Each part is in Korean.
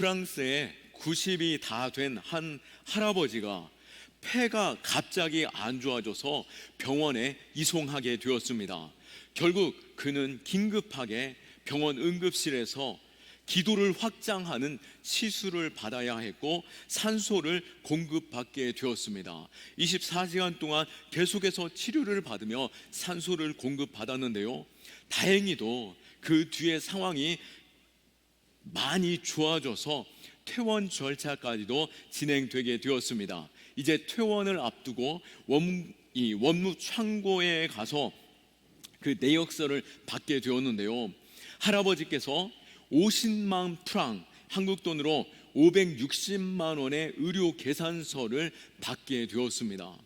프랑스에 90이 다 된 한 할아버지가 폐가 갑자기 안 좋아져서 병원에 이송하게 되었습니다. 결국 그는 긴급하게 병원 응급실에서 기도를 확장하는 시술을 받아야 했고 산소를 공급받게 되었습니다. 24시간 동안 계속해서 치료를 받으며 산소를 공급받았는데요, 다행히도 그 뒤에 상황이 많이 좋아져서 퇴원 절차까지도 진행되게 되었습니다. 이제 퇴원을 앞두고 원무 창고에 가서 그 내역서를 받게 되었는데요, 할아버지께서 50만 프랑, 한국 돈으로 560만 원의 의료 계산서를 받게 되었습니다.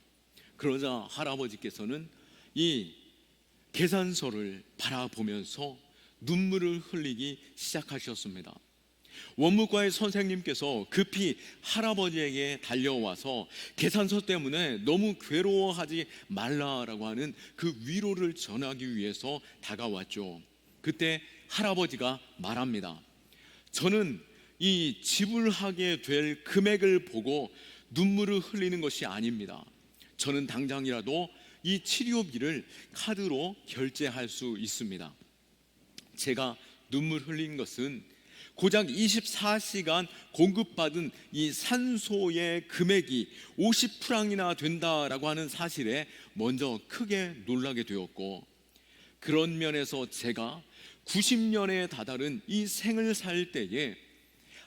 그러자 할아버지께서는 이 계산서를 바라보면서 눈물을 흘리기 시작하셨습니다. 원무과의 선생님께서 급히 할아버지에게 달려와서 계산서 때문에 너무 괴로워하지 말라라고 하는 그 위로를 전하기 위해서 다가왔죠. 그때 할아버지가 말합니다. 저는 이 지불하게 될 금액을 보고 눈물을 흘리는 것이 아닙니다. 저는 당장이라도 이 치료비를 카드로 결제할 수 있습니다. 제가 눈물 흘린 것은 고작 24시간 공급받은 이 산소의 금액이 50프랑이나 된다라고 하는 사실에 먼저 크게 놀라게 되었고, 그런 면에서 제가 90년에 다다른 이 생을 살 때에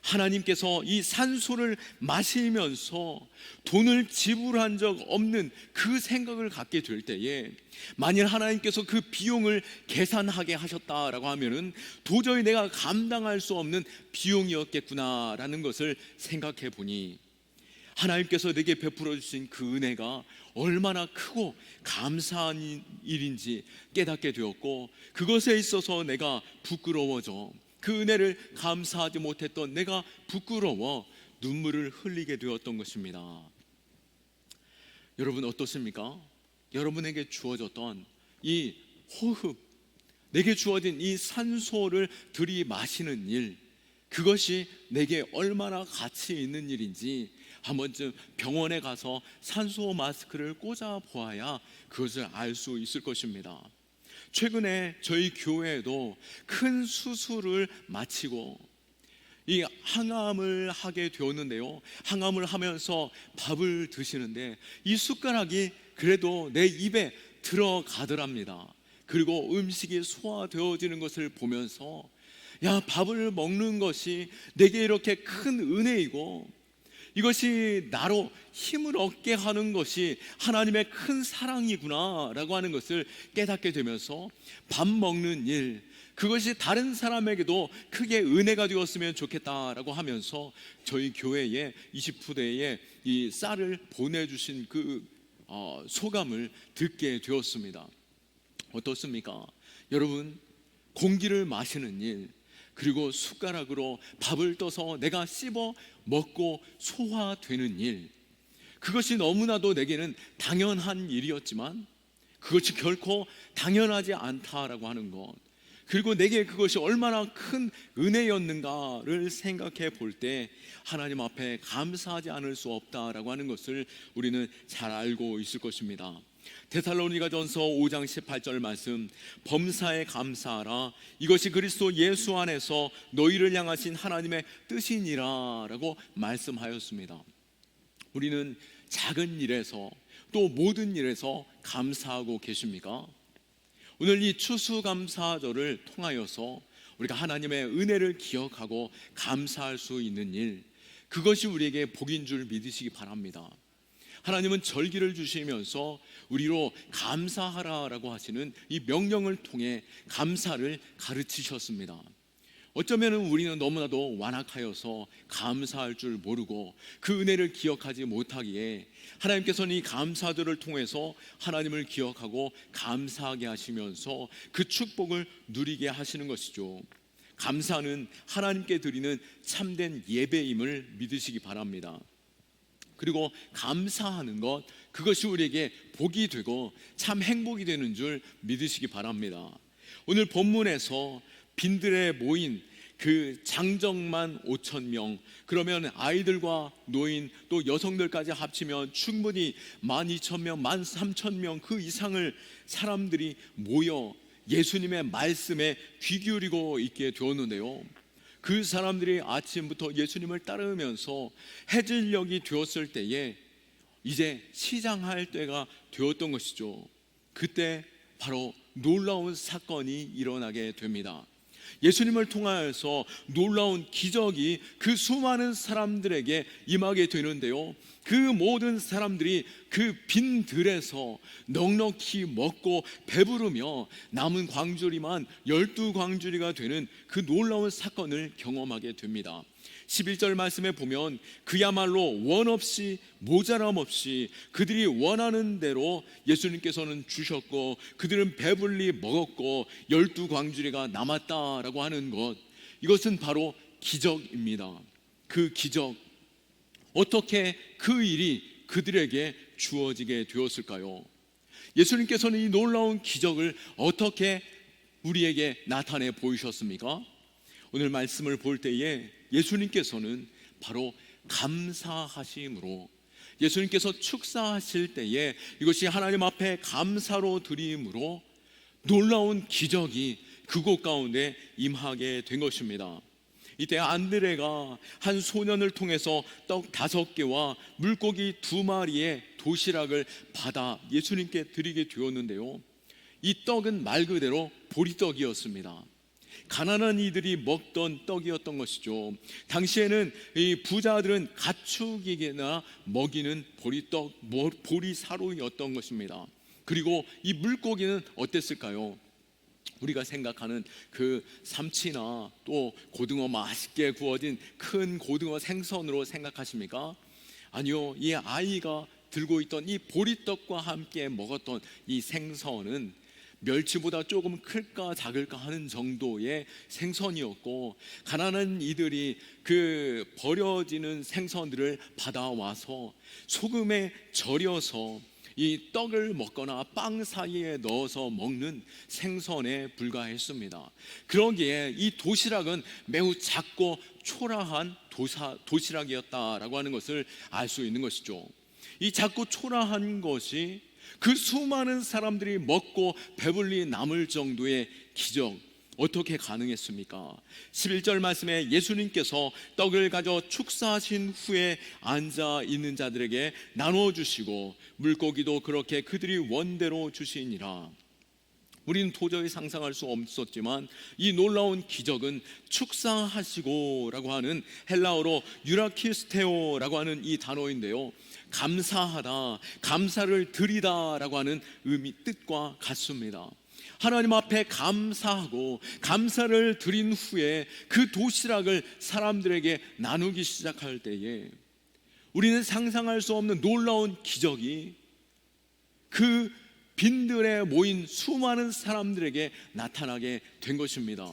하나님께서 이 산소를 마시면서 돈을 지불한 적 없는 그 생각을 갖게 될 때에, 만일 하나님께서 그 비용을 계산하게 하셨다라고 하면은 도저히 내가 감당할 수 없는 비용이었겠구나라는 것을 생각해 보니, 하나님께서 내게 베풀어 주신 그 은혜가 얼마나 크고 감사한 일인지 깨닫게 되었고, 그것에 있어서 내가 부끄러워져 그 은혜를 감사하지 못했던 내가 부끄러워 눈물을 흘리게 되었던 것입니다. 여러분 어떻습니까? 여러분에게 주어졌던 이 호흡, 내게 주어진 이 산소를 들이마시는 일, 그것이 내게 얼마나 가치 있는 일인지 한 번쯤 병원에 가서 산소 마스크를 꽂아 보아야 그것을 알 수 있을 것입니다. 최근에 저희 교회에도 큰 수술을 마치고 이 항암을 하게 되었는데요, 항암을 하면서 밥을 드시는데 이 숟가락이 그래도 내 입에 들어가더랍니다. 그리고 음식이 소화되어지는 것을 보면서, 야, 밥을 먹는 것이 내게 이렇게 큰 은혜이고 이것이 나로 힘을 얻게 하는 것이 하나님의 큰 사랑이구나 라고 하는 것을 깨닫게 되면서 밥 먹는 일, 그것이 다른 사람에게도 크게 은혜가 되었으면 좋겠다라고 하면서 저희 교회에 20푸대에 이 쌀을 보내주신 그 소감을 듣게 되었습니다. 어떻습니까? 여러분, 공기를 마시는 일, 그리고 숟가락으로 밥을 떠서 내가 씹어 먹고 소화되는 일, 그것이 너무나도 내게는 당연한 일이었지만 그것이 결코 당연하지 않다라고 하는 것, 그리고 내게 그것이 얼마나 큰 은혜였는가를 생각해 볼 때 하나님 앞에 감사하지 않을 수 없다라고 하는 것을 우리는 잘 알고 있을 것입니다. 데살로니가전서 5장 18절 말씀, 범사에 감사하라, 이것이 그리스도 예수 안에서 너희를 향하신 하나님의 뜻이니라 라고 말씀하였습니다. 우리는 작은 일에서 또 모든 일에서 감사하고 계십니까? 오늘 이 추수감사절을 통하여서 우리가 하나님의 은혜를 기억하고 감사할 수 있는 일, 그것이 우리에게 복인 줄 믿으시기 바랍니다. 하나님은 절기를 주시면서 우리로 감사하라라고 하시는 이 명령을 통해 감사를 가르치셨습니다. 어쩌면 우리는 너무나도 완악하여서 감사할 줄 모르고 그 은혜를 기억하지 못하기에 하나님께서는 이 감사들을 통해서 하나님을 기억하고 감사하게 하시면서 그 축복을 누리게 하시는 것이죠. 감사는 하나님께 드리는 참된 예배임을 믿으시기 바랍니다. 그리고 감사하는 것, 그것이 우리에게 복이 되고 참 행복이 되는 줄 믿으시기 바랍니다. 오늘 본문에서 빈들에 모인 그 장정만 5천 명, 그러면 아이들과 노인 또 여성들까지 합치면 충분히 12,000명, 13,000명 그 이상을 사람들이 모여 예수님의 말씀에 귀 기울이고 있게 되었는데요, 그 사람들이 아침부터 예수님을 따르면서 해질녘이 되었을 때에 이제 시장할 때가 되었던 것이죠. 그때 바로 놀라운 사건이 일어나게 됩니다. 예수님을 통하여서 놀라운 기적이 그 수많은 사람들에게 임하게 되는데요, 그 모든 사람들이 그 빈 들에서 넉넉히 먹고 배부르며 남은 광주리만 12광주리가 되는 그 놀라운 사건을 경험하게 됩니다. 11절 말씀에 보면 그야말로 원 없이 모자람 없이 그들이 원하는 대로 예수님께서는 주셨고 그들은 배불리 먹었고 12광주리가 남았다라고 하는 것, 이것은 바로 기적입니다. 그 기적, 어떻게 그 일이 그들에게 주어지게 되었을까요? 예수님께서는 이 놀라운 기적을 어떻게 우리에게 나타내 보이셨습니까? 오늘 말씀을 볼 때에 예수님께서는 바로 감사하심으로, 예수님께서 축사하실 때에 이것이 하나님 앞에 감사로 드림으로 놀라운 기적이 그곳 가운데 임하게 된 것입니다. 이때 안드레가 한 소년을 통해서 떡 5개와 물고기 2마리의 도시락을 받아 예수님께 드리게 되었는데요, 이 떡은 말 그대로 보리떡이었습니다. 가난한 이들이 먹던 떡이었던 것이죠. 당시에는 이 부자들은 가축에게나 먹이는 보리떡, 보리사료였던 것입니다. 그리고 이 물고기는 어땠을까요? 우리가 생각하는 그 삼치나 또 고등어 맛있게 구워진 큰 고등어 생선으로 생각하십니까? 아니요, 이 아이가 들고 있던 이 보리떡과 함께 먹었던 이 생선은 멸치보다 조금 클까 작을까 하는 정도의 생선이었고, 가난한 이들이 그 버려지는 생선들을 받아와서 소금에 절여서 이 떡을 먹거나 빵 사이에 넣어서 먹는 생선에 불과했습니다. 그러기에 이 도시락은 매우 작고 초라한 도시락이었다라고 하는 것을 알 수 있는 것이죠. 이 작고 초라한 것이 그 수많은 사람들이 먹고 배불리 남을 정도의 기적, 어떻게 가능했습니까? 11절 말씀에 예수님께서 떡을 가져 축사하신 후에 앉아 있는 자들에게 나누어 주시고 물고기도 그렇게 그들이 원대로 주시니라. 우리는 도저히 상상할 수 없었지만 이 놀라운 기적은 축사하시고라고 하는 헬라어로 유라키스테오라고 하는 이 단어인데요, 감사하다, 감사를 드리다라고 하는 의미, 뜻과 같습니다. 하나님 앞에 감사하고 감사를 드린 후에 그 도시락을 사람들에게 나누기 시작할 때에 우리는 상상할 수 없는 놀라운 기적이 그 빈들에 모인 수많은 사람들에게 나타나게 된 것입니다.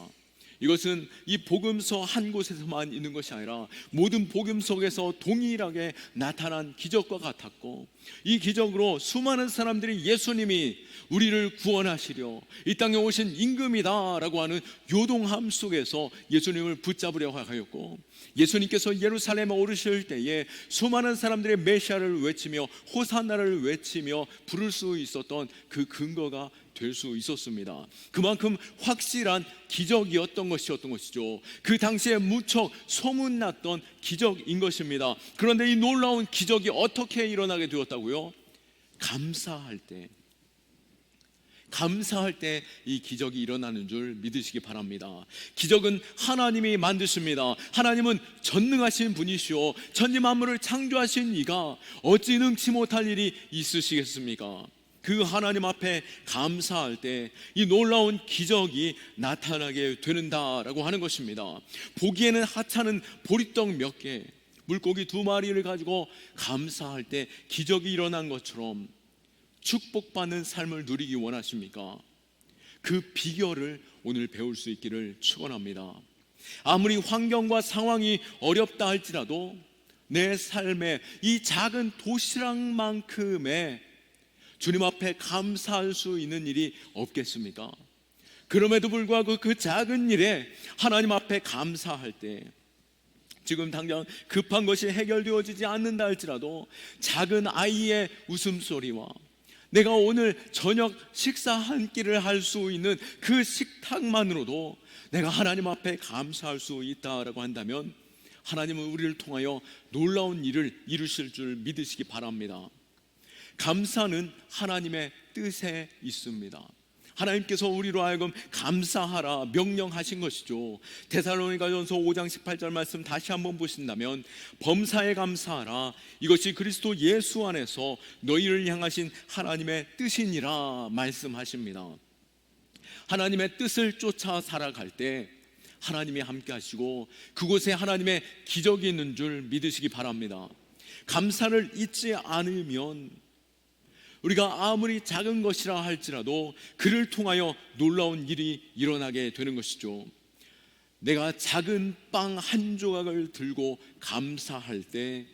이것은 이 복음서 한 곳에서만 있는 것이 아니라 모든 복음 속에서 동일하게 나타난 기적과 같았고, 이 기적으로 수많은 사람들이 예수님이 우리를 구원하시려 이 땅에 오신 임금이다라고 하는 요동함 속에서 예수님을 붙잡으려 하였고, 예수님께서 예루살렘에 오르실 때에 수많은 사람들의 메시아를 외치며 호산나를 외치며 부를 수 있었던 그 근거가 될 수 있었습니다. 그만큼 확실한 기적이었던 것이죠. 그 당시에 무척 소문났던 기적인 것입니다. 그런데 이 놀라운 기적이 어떻게 일어나게 되었다고요? 감사할 때 이 기적이 일어나는 줄 믿으시기 바랍니다. 기적은 하나님이 만드십니다. 하나님은 전능하신 분이시오. 천지 만물을 창조하신 이가 어찌 능치 못할 일이 있으시겠습니까? 그 하나님 앞에 감사할 때 이 놀라운 기적이 나타나게 되는다라고 하는 것입니다. 보기에는 하찮은 보리떡 몇 개, 물고기 2마리를 가지고 감사할 때 기적이 일어난 것처럼 축복받는 삶을 누리기 원하십니까? 그 비결을 오늘 배울 수 있기를 축원합니다. 아무리 환경과 상황이 어렵다 할지라도 내 삶에 이 작은 도시락만큼의 주님 앞에 감사할 수 있는 일이 없겠습니까? 그럼에도 불구하고 그 작은 일에 하나님 앞에 감사할 때, 지금 당장 급한 것이 해결되어지지 않는다 할지라도 작은 아이의 웃음소리와 내가 오늘 저녁 식사 한 끼를 할 수 있는 그 식탁만으로도 내가 하나님 앞에 감사할 수 있다라고 한다면 하나님은 우리를 통하여 놀라운 일을 이루실 줄 믿으시기 바랍니다. 감사는 하나님의 뜻에 있습니다. 하나님께서 우리로 하여금 감사하라 명령하신 것이죠. 데살로니가전서 5장 18절 말씀 다시 한번 보신다면 범사에 감사하라, 이것이 그리스도 예수 안에서 너희를 향하신 하나님의 뜻이니라 말씀하십니다. 하나님의 뜻을 쫓아 살아갈 때 하나님이 함께 하시고 그곳에 하나님의 기적이 있는 줄 믿으시기 바랍니다. 감사를 잊지 않으면 우리가 아무리 작은 것이라 할지라도 그를 통하여 놀라운 일이 일어나게 되는 것이죠. 내가 작은 빵 한 조각을 들고 감사할 때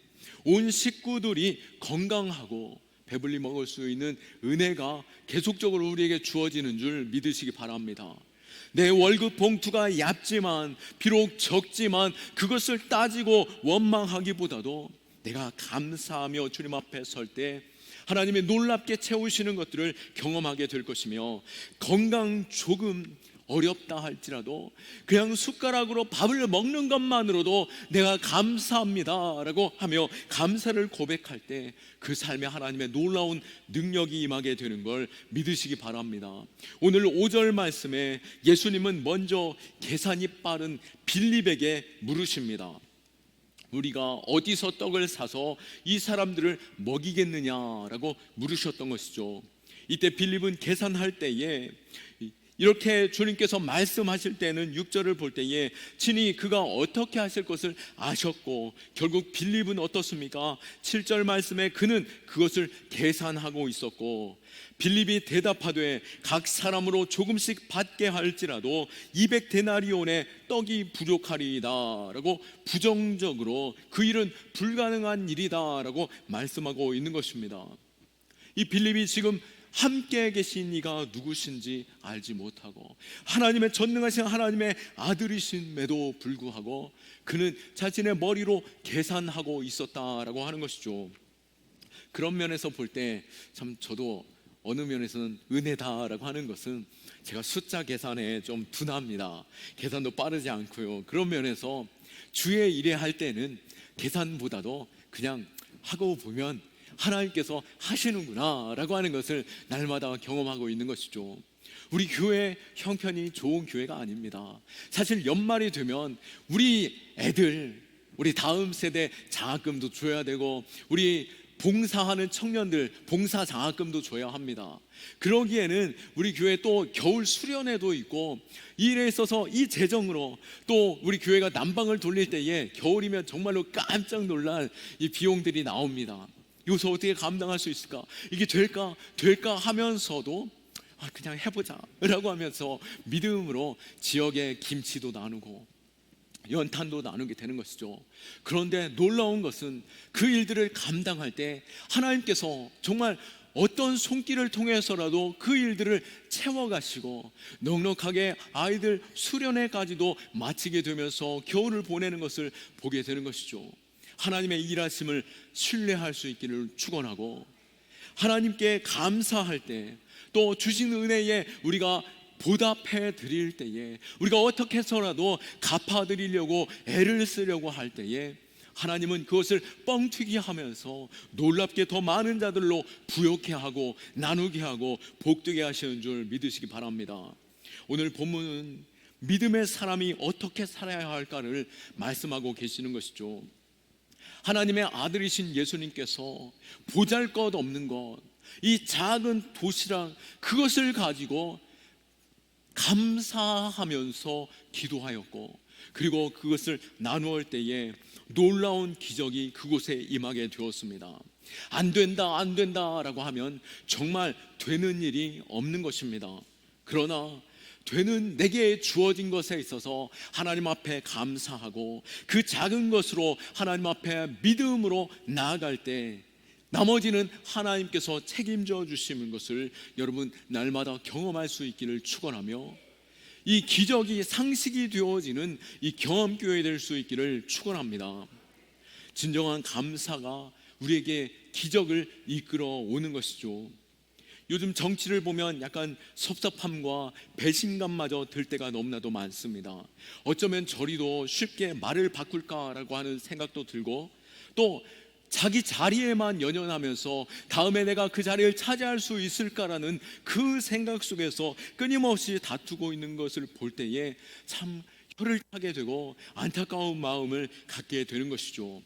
온 식구들이 건강하고 배불리 먹을 수 있는 은혜가 계속적으로 우리에게 주어지는 줄 믿으시기 바랍니다. 내 월급 봉투가 얇지만, 비록 적지만 그것을 따지고 원망하기보다도 내가 감사하며 주님 앞에 설 때 하나님의 놀랍게 채우시는 것들을 경험하게 될 것이며, 건강 조금 어렵다 할지라도 그냥 숟가락으로 밥을 먹는 것만으로도 내가 감사합니다 라고 하며 감사를 고백할 때 그 삶에 하나님의 놀라운 능력이 임하게 되는 걸 믿으시기 바랍니다. 오늘 5절 말씀에 예수님은 먼저 계산이 빠른 빌립에게 물으십니다. 우리가 어디서 떡을 사서 이 사람들을 먹이겠느냐라고 물으셨던 것이죠. 이때 빌립은 계산할 때에 이렇게 주님께서 말씀하실 때는 6절을 볼 때에 친히 그가 어떻게 하실 것을 아셨고, 결국 빌립은 어떻습니까? 7절 말씀에 그는 그것을 계산하고 있었고, 빌립이 대답하되 각 사람으로 조금씩 받게 할지라도 200데나리온의 떡이 부족하리이다 라고 부정적으로 그 일은 불가능한 일이다 라고 말씀하고 있는 것입니다. 이 빌립이 지금 함께 계신 이가 누구신지 알지 못하고 하나님의 전능하신 하나님의 아들이심에도 불구하고 그는 자신의 머리로 계산하고 있었다라고 하는 것이죠. 그런 면에서 볼 때 참 저도 어느 면에서는 은혜다라고 하는 것은 제가 숫자 계산에 좀 둔합니다. 계산도 빠르지 않고요. 그런 면에서 주의 일에 할 때는 계산보다도 그냥 하고 보면 하나님께서 하시는구나 라고 하는 것을 날마다 경험하고 있는 것이죠. 우리 교회 형편이 좋은 교회가 아닙니다. 사실 연말이 되면 우리 애들, 우리 다음 세대 장학금도 줘야 되고 우리 봉사하는 청년들 봉사 장학금도 줘야 합니다. 그러기에는 우리 교회 또 겨울 수련회도 있고 이 일에 있어서 이 재정으로 또 우리 교회가 난방을 돌릴 때에 겨울이면 정말로 깜짝 놀랄 이 비용들이 나옵니다. 이것을 어떻게 감당할 수 있을까? 이게 될까 하면서도 그냥 해보자 라고 하면서 믿음으로 지역에 김치도 나누고 연탄도 나누게 되는 것이죠. 그런데 놀라운 것은 그 일들을 감당할 때 하나님께서 정말 어떤 손길을 통해서라도 그 일들을 채워가시고 넉넉하게 아이들 수련회까지도 마치게 되면서 겨울을 보내는 것을 보게 되는 것이죠. 하나님의 일하심을 신뢰할 수 있기를 축원하고 하나님께 감사할 때 또 주신 은혜에 우리가 보답해 드릴 때에 우리가 어떻게 해서라도 갚아 드리려고 애를 쓰려고 할 때에 하나님은 그것을 뻥튀기 하면서 놀랍게 더 많은 자들로 부욕해 하고 나누게 하고 복되게 하시는 줄 믿으시기 바랍니다. 오늘 본문은 믿음의 사람이 어떻게 살아야 할까를 말씀하고 계시는 것이죠. 하나님의 아들이신 예수님께서 보잘것없는 것, 이 작은 도시락 그것을 가지고 감사하면서 기도하였고 그리고 그것을 나누을 때에 놀라운 기적이 그곳에 임하게 되었습니다. 안 된다 라고 하면 정말 되는 일이 없는 것입니다. 그러나 되는 내게 주어진 것에 있어서 하나님 앞에 감사하고 그 작은 것으로 하나님 앞에 믿음으로 나아갈 때 나머지는 하나님께서 책임져 주시는 것을 여러분 날마다 경험할 수 있기를 축원하며 이 기적이 상식이 되어지는 이 경험교회 될 수 있기를 축원합니다. 진정한 감사가 우리에게 기적을 이끌어 오는 것이죠. 요즘 정치를 보면 약간 섭섭함과 배신감마저 들 때가 너무나도 많습니다. 어쩌면 저리도 쉽게 말을 바꿀까라고 하는 생각도 들고, 또 자기 자리에만 연연하면서 다음에 내가 그 자리를 차지할 수 있을까라는 그 생각 속에서 끊임없이 다투고 있는 것을 볼 때에 참 혀를 차게 되고 안타까운 마음을 갖게 되는 것이죠.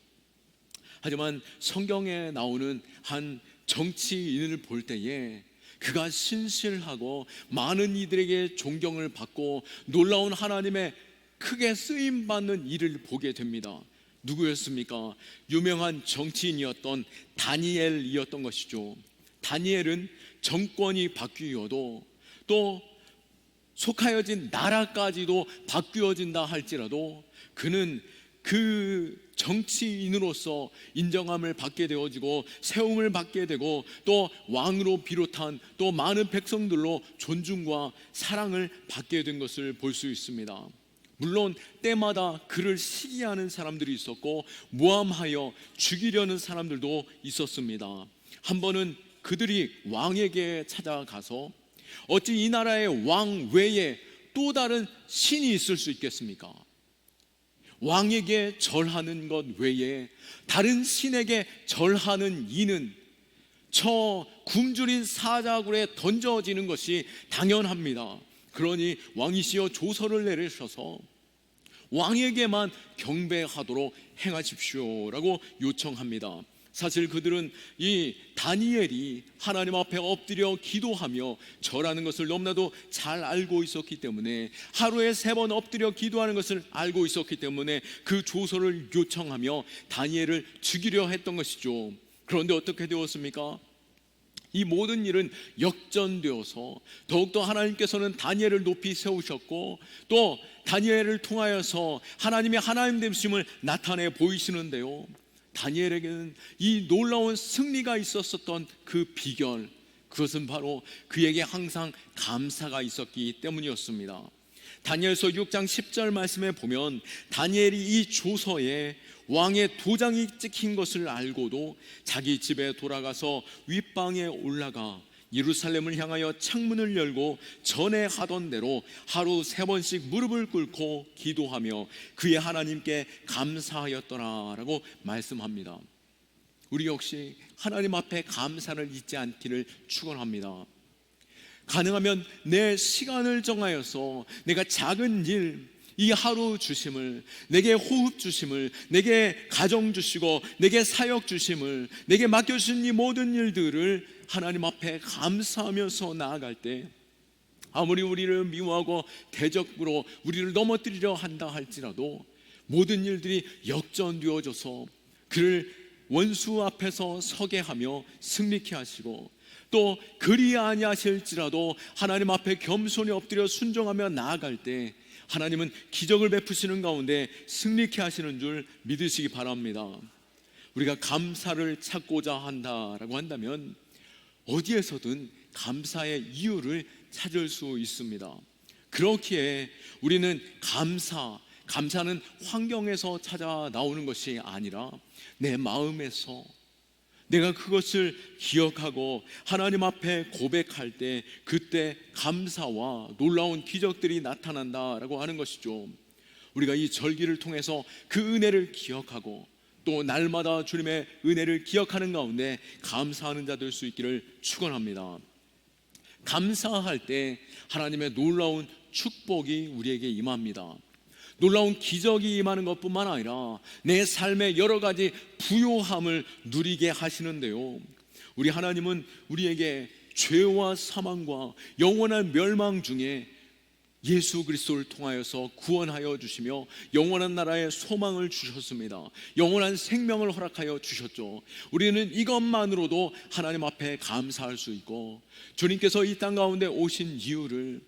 하지만 성경에 나오는 한 정치인을 볼 때에 그가 신실하고 많은 이들에게 존경을 받고 놀라운 하나님의 크게 쓰임받는 일을 보게 됩니다. 누구였습니까? 유명한 정치인이었던 다니엘이었던 것이죠. 다니엘은 정권이 바뀌어도, 또 속하여진 나라까지도 바뀌어진다 할지라도 그는 그 정치인으로서 인정함을 받게 되어지고 세움을 받게 되고, 또 왕으로 비롯한 또 많은 백성들로 존중과 사랑을 받게 된 것을 볼 수 있습니다. 물론 때마다 그를 시기하는 사람들이 있었고 모함하여 죽이려는 사람들도 있었습니다. 한 번은 그들이 왕에게 찾아가서 어찌 이 나라의 왕 외에 또 다른 신이 있을 수 있겠습니까? 왕에게 절하는 것 외에 다른 신에게 절하는 이는 저 굶주린 사자굴에 던져지는 것이 당연합니다. 그러니 왕이시여 조서를 내리셔서 왕에게만 경배하도록 행하십시오라고 요청합니다. 사실 그들은 이 다니엘이 하나님 앞에 엎드려 기도하며 절하는 것을 너무나도 잘 알고 있었기 때문에, 하루에 3번 엎드려 기도하는 것을 알고 있었기 때문에 그 조서를 요청하며 다니엘을 죽이려 했던 것이죠. 그런데 어떻게 되었습니까? 이 모든 일은 역전되어서 더욱더 하나님께서는 다니엘을 높이 세우셨고, 또 다니엘을 통하여서 하나님의 하나님 되심을 나타내 보이시는데요, 다니엘에게는 이 놀라운 승리가 있었던 그 비결, 그것은 바로 그에게 항상 감사가 있었기 때문이었습니다. 다니엘서 6장 10절 말씀에 보면 다니엘이 이 조서에 왕의 도장이 찍힌 것을 알고도 자기 집에 돌아가서 윗방에 올라가 예루살렘을 향하여 창문을 열고 전에 하던 대로 하루 3번씩 무릎을 꿇고 기도하며 그의 하나님께 감사하였더라라고 말씀합니다. 우리 역시 하나님 앞에 감사를 잊지 않기를 축원합니다. 가능하면 내 시간을 정하여서 내가 작은 일, 이 하루 주심을, 내게 호흡 주심을, 내게 가정 주시고 내게 사역 주심을, 내게 맡겨주신 이 모든 일들을 하나님 앞에 감사하면서 나아갈 때, 아무리 우리를 미워하고 대적으로 우리를 넘어뜨리려 한다 할지라도 모든 일들이 역전되어져서 그를 원수 앞에서 서게 하며 승리케 하시고, 또 그리 아니하실지라도 하나님 앞에 겸손히 엎드려 순종하며 나아갈 때 하나님은 기적을 베푸시는 가운데 승리케 하시는 줄 믿으시기 바랍니다. 우리가 감사를 찾고자 한다라고 한다면 어디에서든 감사의 이유를 찾을 수 있습니다. 그렇기에 우리는 감사는 환경에서 찾아 나오는 것이 아니라 내 마음에서 내가 그것을 기억하고 하나님 앞에 고백할 때 그때 감사와 놀라운 기적들이 나타난다라고 하는 것이죠. 우리가 이 절기를 통해서 그 은혜를 기억하고 또 날마다 주님의 은혜를 기억하는 가운데 감사하는 자 될 수 있기를 축원합니다. 감사할 때 하나님의 놀라운 축복이 우리에게 임합니다. 놀라운 기적이 임하는 것뿐만 아니라 내 삶의 여러 가지 부요함을 누리게 하시는데요, 우리 하나님은 우리에게 죄와 사망과 영원한 멸망 중에 예수 그리스도를 통하여서 구원하여 주시며 영원한 나라의 소망을 주셨습니다. 영원한 생명을 허락하여 주셨죠. 우리는 이것만으로도 하나님 앞에 감사할 수 있고, 주님께서 이 땅 가운데 오신 이유를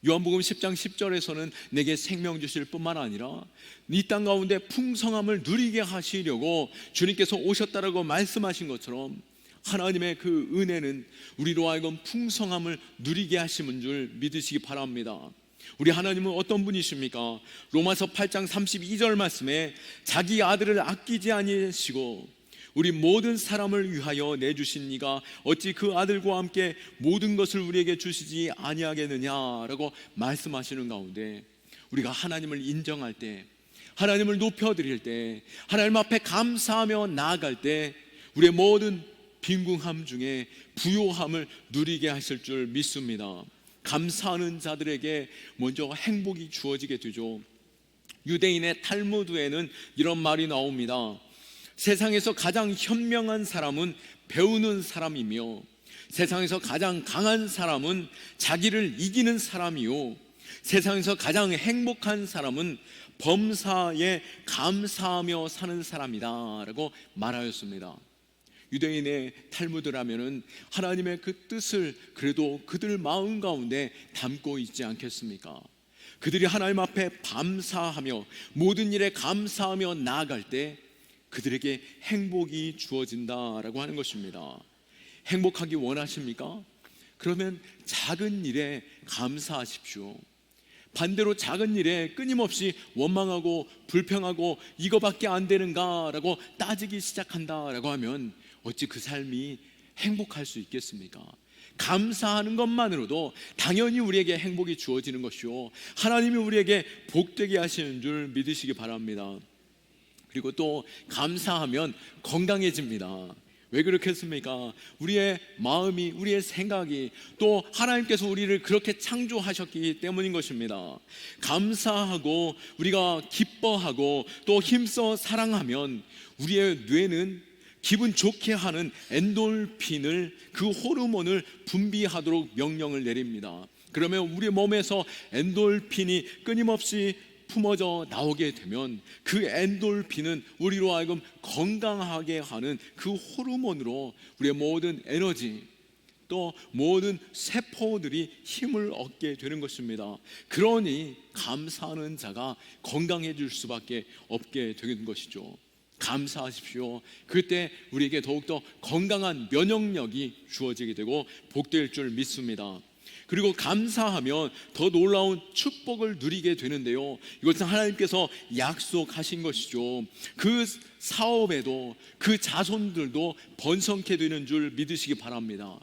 요한복음 10장 10절에서는 내게 생명 주실 뿐만 아니라 이 땅 가운데 풍성함을 누리게 하시려고 주님께서 오셨다라고 말씀하신 것처럼, 하나님의 그 은혜는 우리로 하여금 풍성함을 누리게 하심은 줄 믿으시기 바랍니다. 우리 하나님은 어떤 분이십니까? 로마서 8장 32절 말씀에 자기 아들을 아끼지 아니하시고 우리 모든 사람을 위하여 내주신 이가 어찌 그 아들과 함께 모든 것을 우리에게 주시지 아니하겠느냐라고 말씀하시는 가운데, 우리가 하나님을 인정할 때, 하나님을 높여드릴 때, 하나님 앞에 감사하며 나아갈 때 우리의 모든 빈궁함 중에 부요함을 누리게 하실 줄 믿습니다. 감사하는 자들에게 먼저 행복이 주어지게 되죠. 유대인의 탈무드에는 이런 말이 나옵니다. 세상에서 가장 현명한 사람은 배우는 사람이며 세상에서 가장 강한 사람은 자기를 이기는 사람이요 세상에서 가장 행복한 사람은 범사에 감사하며 사는 사람이다 라고 말하였습니다. 유대인의 탈무드라면은 하나님의 그 뜻을 그래도 그들 마음 가운데 담고 있지 않겠습니까? 그들이 하나님 앞에 감사하며 모든 일에 감사하며 나아갈 때 그들에게 행복이 주어진다라고 하는 것입니다. 행복하기 원하십니까? 그러면 작은 일에 감사하십시오. 반대로 작은 일에 끊임없이 원망하고 불평하고 이거밖에 안 되는가라고 따지기 시작한다라고 하면 어찌 그 삶이 행복할 수 있겠습니까? 감사하는 것만으로도 당연히 우리에게 행복이 주어지는 것이요 하나님이 우리에게 복되게 하시는 줄 믿으시기 바랍니다. 그리고 또 감사하면 건강해집니다. 왜 그렇겠습니까? 우리의 마음이, 우리의 생각이 또 하나님께서 우리를 그렇게 창조하셨기 때문인 것입니다. 감사하고 우리가 기뻐하고 또 힘써 사랑하면 우리의 뇌는 기분 좋게 하는 엔돌핀을, 그 호르몬을 분비하도록 명령을 내립니다. 그러면 우리 몸에서 엔돌핀이 끊임없이 품어져 나오게 되면 그 엔돌핀은 우리로 하여금 건강하게 하는 그 호르몬으로 우리의 모든 에너지 또 모든 세포들이 힘을 얻게 되는 것입니다. 그러니 감사하는 자가 건강해질 수밖에 없게 되는 것이죠. 감사하십시오. 그때 우리에게 더욱더 건강한 면역력이 주어지게 되고 복될 줄 믿습니다. 그리고 감사하면 더 놀라운 축복을 누리게 되는데요, 이것은 하나님께서 약속하신 것이죠. 그 사업에도 그 자손들도 번성케 되는 줄 믿으시기 바랍니다.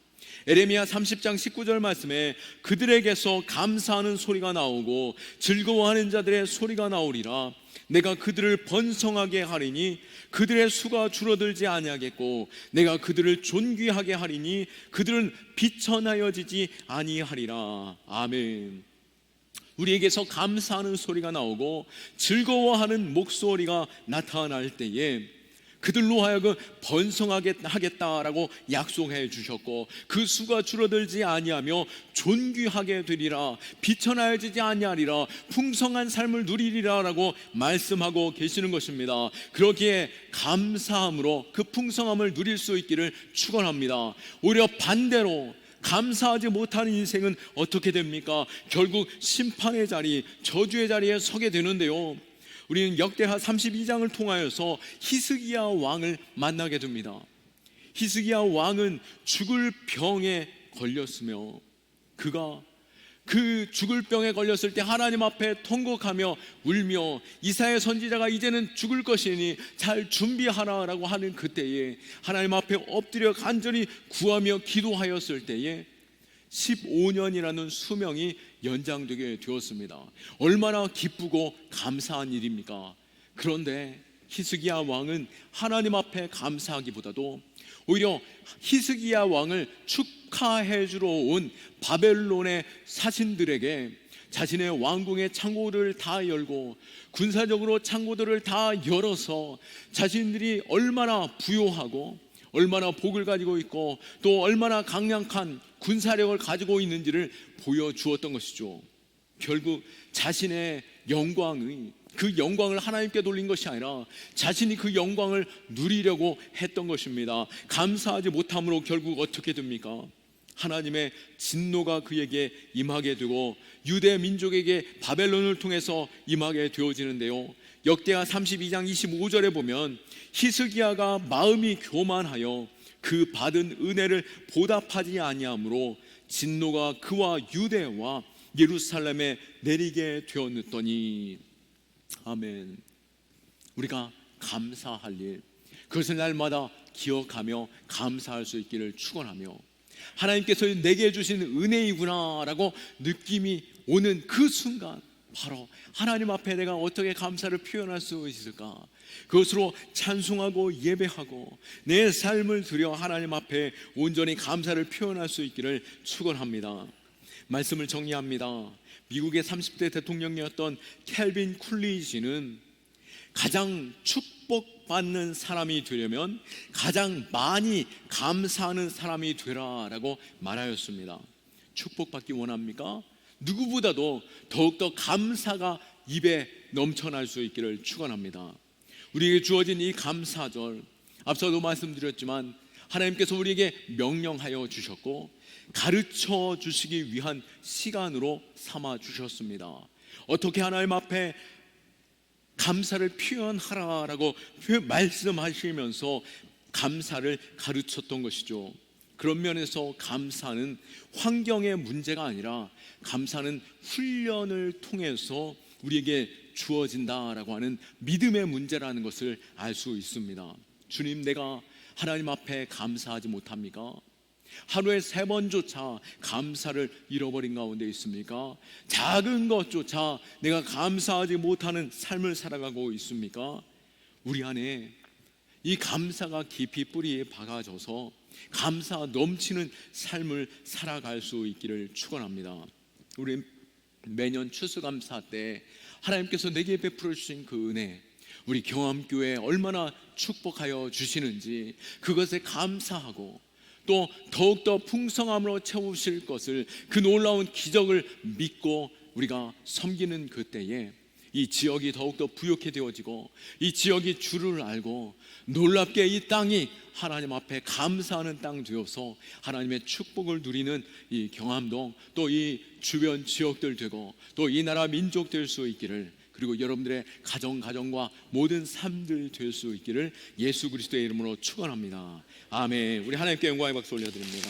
에레미야 30장 19절 말씀에 그들에게서 감사하는 소리가 나오고 즐거워하는 자들의 소리가 나오리라. 내가 그들을 번성하게 하리니 그들의 수가 줄어들지 아니하겠고 내가 그들을 존귀하게 하리니 그들은 비천하여지지 아니하리라. 아멘. 우리에게서 감사하는 소리가 나오고 즐거워하는 목소리가 나타날 때에 그들로 하여금 번성하게 하겠다라고 약속해 주셨고 그 수가 줄어들지 아니하며 존귀하게 되리라. 비천하여지지 아니하리라. 풍성한 삶을 누리리라라고 말씀하고 계시는 것입니다. 그러기에 감사함으로 그 풍성함을 누릴 수 있기를 축원합니다. 오히려 반대로 감사하지 못하는 인생은 어떻게 됩니까? 결국 심판의 자리, 저주의 자리에 서게 되는데요, 우리는 역대하 32장을 통하여서 히스기야 왕을 만나게 됩니다. 히스기야 왕은 죽을 병에 걸렸으며 그가 그 죽을 병에 걸렸을 때 하나님 앞에 통곡하며 울며 이사야 선지자가 이제는 죽을 것이니 잘 준비하라라고 하는 그때에 하나님 앞에 엎드려 간절히 구하며 기도하였을 때에 15년이라는 수명이 연장되게 되었습니다. 얼마나 기쁘고 감사한 일입니까? 그런데 히스기야 왕은 하나님 앞에 감사하기보다도 오히려 히스기야 왕을 축하해 주러 온 바벨론의 사신들에게 자신의 왕궁의 창고들을 다 열고 군사적으로 창고들을 다 열어서 자신들이 얼마나 부요하고 얼마나 복을 가지고 있고 또 얼마나 강력한 군사력을 가지고 있는지를 보여주었던 것이죠. 결국 자신의 그 영광을 하나님께 돌린 것이 아니라 자신이 그 영광을 누리려고 했던 것입니다. 감사하지 못함으로 결국 어떻게 됩니까? 하나님의 진노가 그에게 임하게 되고 유대 민족에게 바벨론을 통해서 임하게 되어지는데요, 역대하 32장 25절에 보면 히스기야가 마음이 교만하여 그 받은 은혜를 보답하지 아니하므로 진노가 그와 유대와 예루살렘에 내리게 되었더니. 아멘. 우리가 감사할 일, 그것을 날마다 기억하며 감사할 수 있기를 축원하며, 하나님께서 내게 주신 은혜이구나 라고 느낌이 오는 그 순간, 바로 하나님 앞에 내가 어떻게 감사를 표현할 수 있을까, 그것으로 찬송하고 예배하고 내 삶을 드려 하나님 앞에 온전히 감사를 표현할 수 있기를 축원합니다. 말씀을 정리합니다. 미국의 30대 대통령이었던 켈빈 쿨리지는 가장 축복받는 사람이 되려면 가장 많이 감사하는 사람이 되라라고 말하였습니다. 축복받기 원합니까? 누구보다도 더욱더 감사가 입에 넘쳐날 수 있기를 축원합니다. 우리에게 주어진 이 감사절, 앞서도 말씀드렸지만 하나님께서 우리에게 명령하여 주셨고 가르쳐 주시기 위한 시간으로 삼아 주셨습니다. 어떻게 하나님 앞에 감사를 표현하라라고 말씀하시면서 감사를 가르쳤던 것이죠. 그런 면에서 감사는 환경의 문제가 아니라 감사는 훈련을 통해서 우리에게 주어진다라고 하는 믿음의 문제라는 것을 알 수 있습니다. 주님, 내가 하나님 앞에 감사하지 못합니까? 하루에 3번조차 감사를 잃어버린 가운데 있습니까? 작은 것조차 내가 감사하지 못하는 삶을 살아가고 있습니까? 우리 안에 이 감사가 깊이 뿌리에 박아져서 감사 넘치는 삶을 살아갈 수 있기를 축원합니다. 우리 매년 추수감사 때 하나님께서 내게 베풀어 주신 그 은혜, 우리 경암교회에 얼마나 축복하여 주시는지 그것에 감사하고 또 더욱더 풍성함으로 채우실 것을, 그 놀라운 기적을 믿고 우리가 섬기는 그때에 이 지역이 더욱더 부욕해 되어지고 이 지역이 주를 알고 놀랍게 이 땅이 하나님 앞에 감사하는 땅 되어서 하나님의 축복을 누리는 이 경암동, 또 이 주변 지역들 되고 또 이 나라 민족 될 수 있기를, 그리고 여러분들의 가정과 모든 삶들 될 수 있기를 예수 그리스도의 이름으로 축원합니다. 아멘. 우리 하나님께 영광의 박수 올려드립니다.